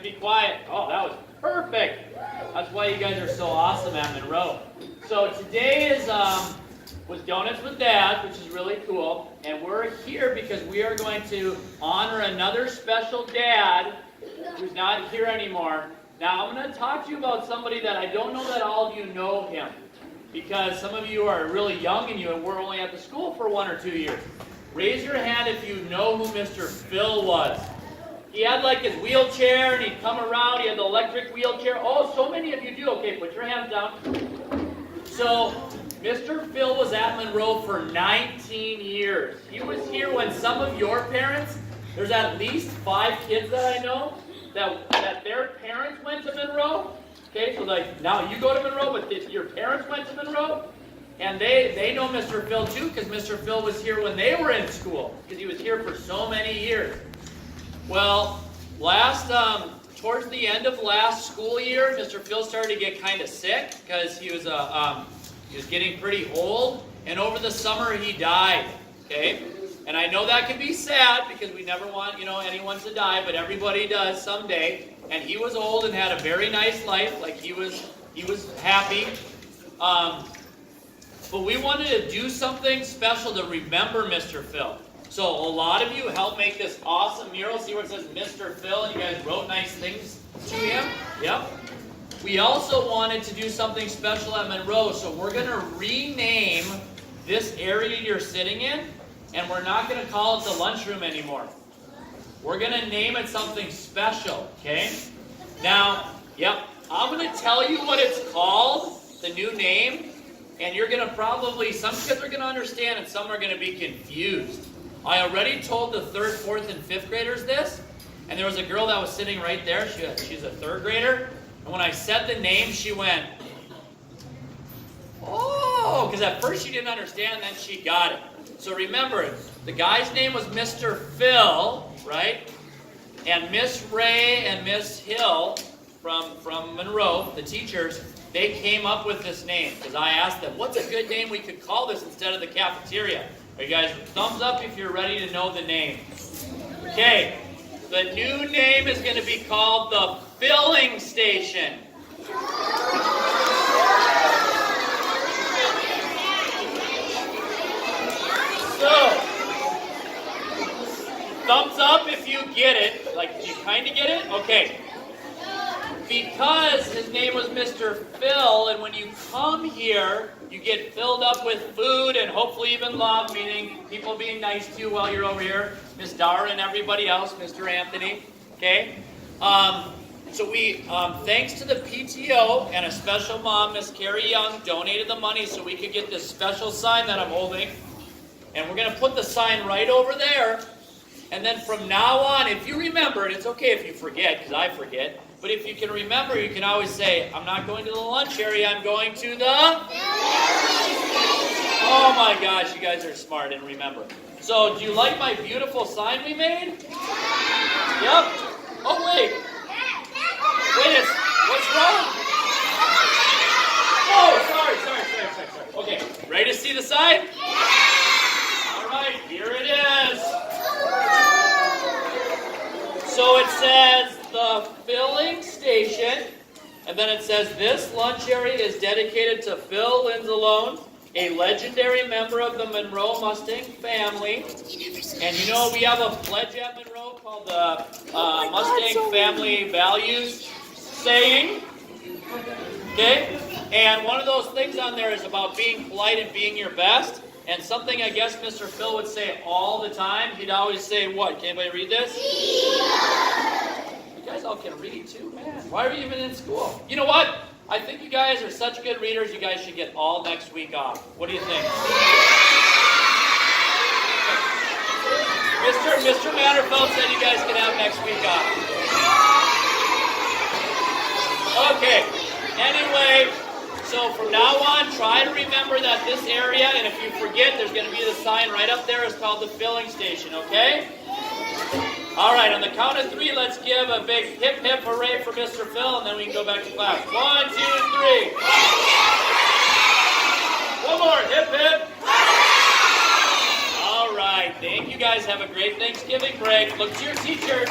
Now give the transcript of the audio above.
to be quiet. Oh, that was perfect. That's why you guys are so awesome at Monroe. So today is was Donuts with Dad, which is really cool. And we're here because we are going to honor another special dad who's not here anymore. Now, I'm going to talk to you about somebody that I don't know that all of you know him, because some of you are really young and you were only at the school for 1 or 2 years. Raise your hand if you know who Mr. Phil was. He had like his wheelchair and he'd come around. He had the electric wheelchair. Oh, so many of you do. Okay, put your hands down. So, Mr. Phil was at Monroe for 19 years. He was here when some of your parents, there's at least 5 kids that I know, that their parents went to Monroe. Okay, so like now you go to Monroe, but your parents went to Monroe, and they know Mr. Phil too, because Mr. Phil was here when they were in school, because he was here for so many years. Well, towards the end of last school year, Mr. Phil started to get kind of sick because he was getting pretty old, and over the summer he died. Okay. And I know that can be sad because we never want, anyone to die, but everybody does someday. And he was old and had a very nice life, like he was happy. But we wanted to do something special to remember Mr. Phil. So a lot of you helped make this awesome mural. See where it says Mr. Phil, and you guys wrote nice things to him? Yep. We also wanted to do something special at Monroe, so we're going to rename this area you're sitting in. And we're not going to call it the lunchroom anymore. We're going to name it something special, okay? Now, I'm going to tell you what it's called, the new name, and you're going to some kids are going to understand and some are going to be confused. I already told the 3rd, 4th, and 5th graders this, and there was a girl that was sitting right there. She's a 3rd grader, and when I said the name, she went, oh, because at first she didn't understand, then she got it. So remember, the guy's name was Mr. Phil, right? And Miss Ray and Miss Hill from Monroe, the teachers, they came up with this name because I asked them, what's a good name we could call this instead of the cafeteria? Are you guys, thumbs up if you're ready to know the name. Okay, the new name is going to be called the Filling Station. So, thumbs up if you get it. Like, you kind of get it? Okay. Because his name was Mr. Phil, and when you come here, you get filled up with food and hopefully even love, meaning people being nice to you while you're over here. Miss Dara and everybody else, Mr. Anthony. Okay? So we, thanks to the PTO and a special mom, Miss Carrie Young, donated the money so we could get this special sign that I'm holding. And we're going to put the sign right over there. And then from now on, if you remember, and it's okay if you forget, because I forget, but if you can remember, you can always say, I'm not going to the lunch area, I'm going to the... Oh my gosh, you guys are smart and remember. So, do you like my beautiful sign we made? Yep. Oh, wait. Wait, what's wrong? Oh, sorry. Okay, ready to see the sign? Here it is. So it says the Filling Station, and then it says this lunch area is dedicated to Phil Linzalone, a legendary member of the Monroe Mustang family. And we have a pledge at Monroe called the Mustang Family Values Saying. Okay? And one of those things on there is about being polite and being your best. And something I guess Mr. Phil would say all the time, he'd always say what? Can anybody read this? You guys all can read too, man. Why are you even in school? You know what? I think you guys are such good readers, you guys should get all next week off. What do you think? Mr. Matterfeld said you guys can have next week off. Okay. Anyway, so from now on, try to remember that this area, and if you forget, there's going to be the sign right up there. It's called the Filling Station, okay? All right, on the count of 3, let's give a big hip, hip, hooray for Mr. Phil, and then we can go back to class. 1, 2, 3. One more, hip, hip. All right, thank you guys. Have a great Thanksgiving break. Look to your teachers.